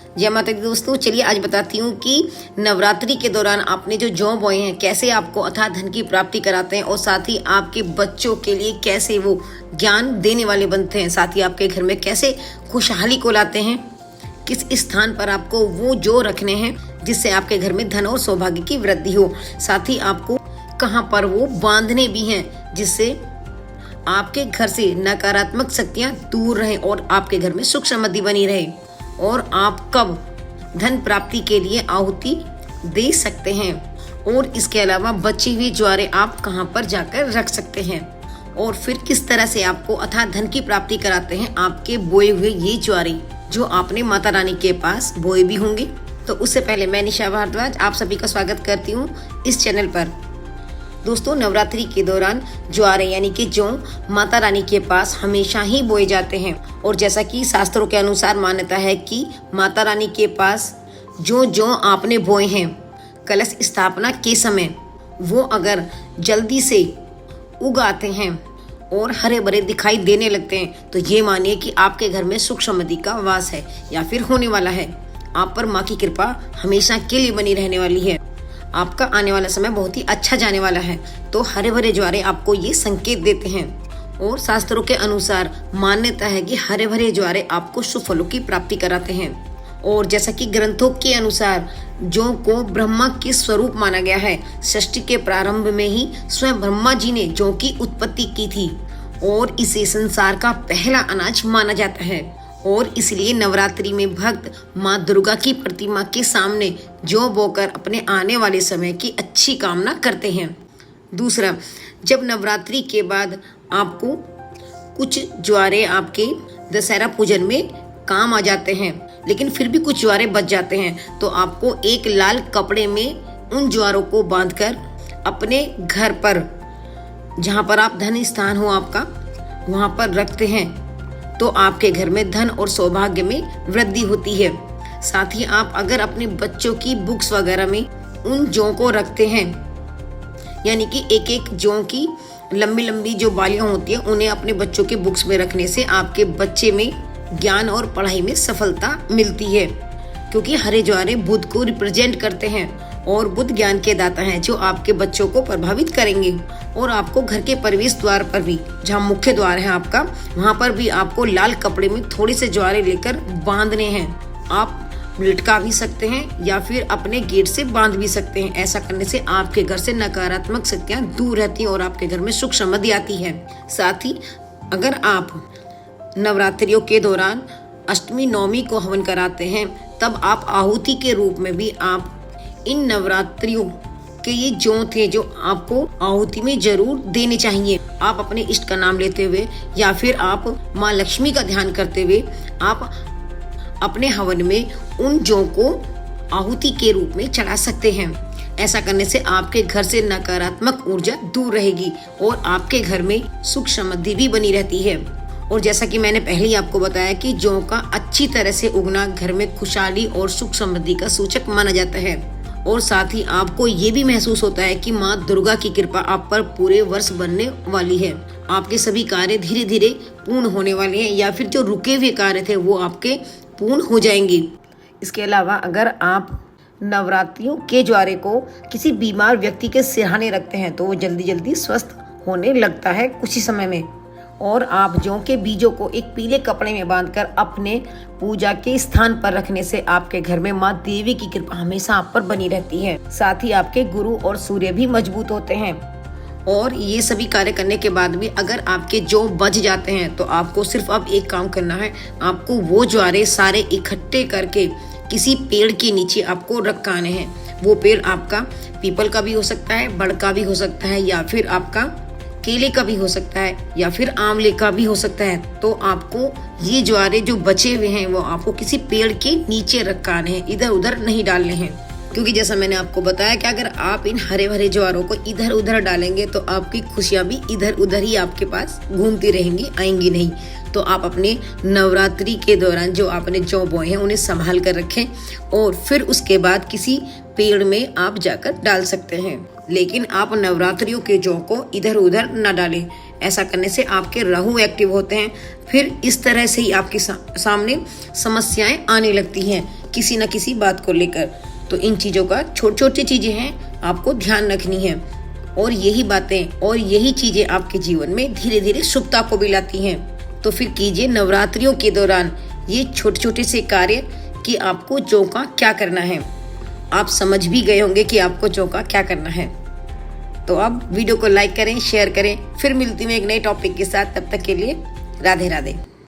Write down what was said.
जय माता दी दोस्तों, चलिए आज बताती हूँ कि नवरात्रि के दौरान आपने जो जौ बोए हैं कैसे आपको अथाह धन की प्राप्ति कराते हैं और साथ ही आपके बच्चों के लिए कैसे वो ज्ञान देने वाले बनते हैं, साथ ही आपके घर में कैसे खुशहाली को लाते हैं, किस स्थान पर आपको वो जौ रखने हैं जिससे आपके घर में धन और सौभाग्य की वृद्धि हो, साथ ही आपको कहाँ पर वो बांधने भी हैं जिससे आपके घर से नकारात्मक शक्तियां दूर रहें और आपके घर में सुख समृद्धि बनी रहे, और आप कब धन प्राप्ति के लिए आहुति दे सकते हैं, और इसके अलावा बची हुई ज्वारे आप कहां पर जाकर रख सकते हैं, और फिर किस तरह से आपको अथाह धन की प्राप्ति कराते हैं आपके बोए हुए ये ज्वारे जो आपने माता रानी के पास बोए भी होंगे। तो उससे पहले मैं निशा भारद्वाज आप सभी का स्वागत करती हूँ इस चैनल पर। दोस्तों, नवरात्रि के दौरान ज्वारे यानी कि जौ माता रानी के पास हमेशा ही बोए जाते हैं, और जैसा कि शास्त्रों के अनुसार मान्यता है कि माता रानी के पास जो जौ आपने बोए हैं कलश स्थापना के समय वो अगर जल्दी से उग आते हैं और हरे भरे दिखाई देने लगते हैं तो ये मानिए कि आपके घर में सुख समृद्धि का वास है या फिर होने वाला है। आप पर माँ की कृपा हमेशा के लिए बनी रहने वाली है। आपका आने वाला समय बहुत ही अच्छा जाने वाला है। तो हरे भरे ज्वारे आपको ये संकेत देते हैं, और शास्त्रों के अनुसार मान्यता है कि हरे भरे ज्वारे आपको शुभ फलों की प्राप्ति कराते हैं। और जैसा कि ग्रंथों के अनुसार जौ को ब्रह्मा के स्वरूप माना गया है। सृष्टि के प्रारंभ में ही स्वयं ब्रह्मा जी ने जौ की उत्पत्ति की थी और इसे संसार का पहला अनाज माना जाता है, और इसलिए नवरात्रि में भक्त माँ दुर्गा की प्रतिमा के सामने जौ बोकर अपने आने वाले समय की अच्छी कामना करते हैं। दूसरा, जब नवरात्रि के बाद आपको कुछ ज्वारे आपके दशहरा पूजन में काम आ जाते हैं, लेकिन फिर भी कुछ ज्वारे बच जाते हैं, तो आपको एक लाल कपड़े में उन ज्वारों को बांधकर अपने घर पर, जहाँ पर आप धन स्थान हो आपका, वहाँ पर रखते हैं तो आपके घर में धन और सौभाग्य में वृद्धि होती है। साथ ही आप अगर अपने बच्चों की बुक्स वगैरह में उन जौ को रखते हैं, यानी कि एक एक जौ की लंबी लंबी जो बालियां होती हैं उन्हें अपने बच्चों के बुक्स में रखने से आपके बच्चे में ज्ञान और पढ़ाई में सफलता मिलती है, क्योंकि हरे ज्वारे बुध को रिप्रेजेंट करते हैं और बुध ज्ञान के दाता हैं जो आपके बच्चों को प्रभावित करेंगे। और आपको घर के प्रवेश द्वार पर भी, जहाँ मुख्य द्वार है आपका, वहाँ पर भी आपको लाल कपड़े में थोड़े से ज्वारे लेकर बांधने हैं। आप लटका भी सकते हैं या फिर अपने गेट से बांध भी सकते हैं। ऐसा करने से आपके घर से नकारात्मक शक्तियाँ दूर रहती हैं और आपके घर में सुख समृद्धि आती है। साथ ही अगर आप नवरात्रियों के दौरान अष्टमी नवमी को हवन कराते हैं, तब आप आहुति के रूप में भी आप इन नवरात्रियों के ये जौ थे जो आपको आहुति में जरूर देने चाहिए। आप अपने इष्ट का नाम लेते हुए या फिर आप माँ लक्ष्मी का ध्यान करते हुए आप अपने हवन में उन जौ को आहुति के रूप में चढ़ा सकते हैं। ऐसा करने से आपके घर से नकारात्मक ऊर्जा दूर रहेगी और आपके घर में सुख समृद्धि भी बनी रहती है। और जैसा कि मैंने पहले ही आपको बताया कि जौ का अच्छी तरह से उगना घर में खुशहाली और सुख समृद्धि का सूचक माना जाता है। और साथ ही आपको ये भी महसूस होता है कि माँ दुर्गा की कृपा आप पर पूरे वर्ष बनने वाली है। आपके सभी कार्य धीरे धीरे पूर्ण होने वाले हैं, या फिर जो रुके हुए कार्य थे वो आपके पूर्ण हो जाएंगे। इसके अलावा अगर आप नवरात्रियों के ज्वारे को किसी बीमार व्यक्ति के सिरहाने रखते हैं तो वो जल्दी जल्दी स्वस्थ होने लगता है कुछ ही समय में। और आप जौ के बीजों को एक पीले कपड़े में बांधकर अपने पूजा के स्थान पर रखने से आपके घर में माँ देवी की कृपा हमेशा आप पर बनी रहती है। साथ ही आपके गुरु और सूर्य भी मजबूत होते हैं। और ये सभी कार्य करने के बाद भी अगर आपके जौ बच जाते हैं तो आपको सिर्फ अब एक काम करना है, आपको वो ज्वारे सारे इकट्ठे करके किसी पेड़ के नीचे आपको रखाने हैं। वो पेड़ आपका पीपल का भी हो सकता है, बड़ का भी हो सकता है, या फिर आपका केले का भी हो सकता है, या फिर आंवले का भी हो सकता है। तो आपको ये ज्वारे जो बचे हुए हैं वो आपको किसी पेड़ के नीचे रखाने हैं, इधर उधर नहीं डालने हैं। क्योंकि जैसा मैंने आपको बताया कि अगर आप इन हरे भरे ज्वारों को इधर उधर डालेंगे तो आपकी खुशियां भी इधर उधर ही आपके पास घूमती रहेंगी, आएंगी नहीं। तो आप अपने नवरात्रि के दौरान जो आपने जौ बोए हैं उन्हें संभाल कर रखें, और फिर उसके बाद किसी पेड़ में आप जाकर डाल सकते हैं। लेकिन आप नवरात्रियों के जौ को इधर उधर न डालें। ऐसा करने से आपके राहु एक्टिव होते हैं, फिर इस तरह से ही आपके सामने समस्याएं आने लगती हैं। किसी न किसी बात को लेकर। तो इन चीज़ों का छोटी छोटी चीज़ें हैं, आपको ध्यान रखनी है और यही बातें और यही चीज़ें आपके जीवन में धीरे धीरे शुभता को भी लाती हैं। तो फिर कीजिए नवरात्रियों के दौरान ये छोटे छोटे से कार्य कि आपको जौ का क्या करना है। आप समझ भी गए होंगे कि आपको जौ का क्या करना है। तो अब वीडियो को लाइक करें, शेयर करें। फिर मिलती हूँ एक नए टॉपिक के साथ। तब तक के लिए राधे राधे।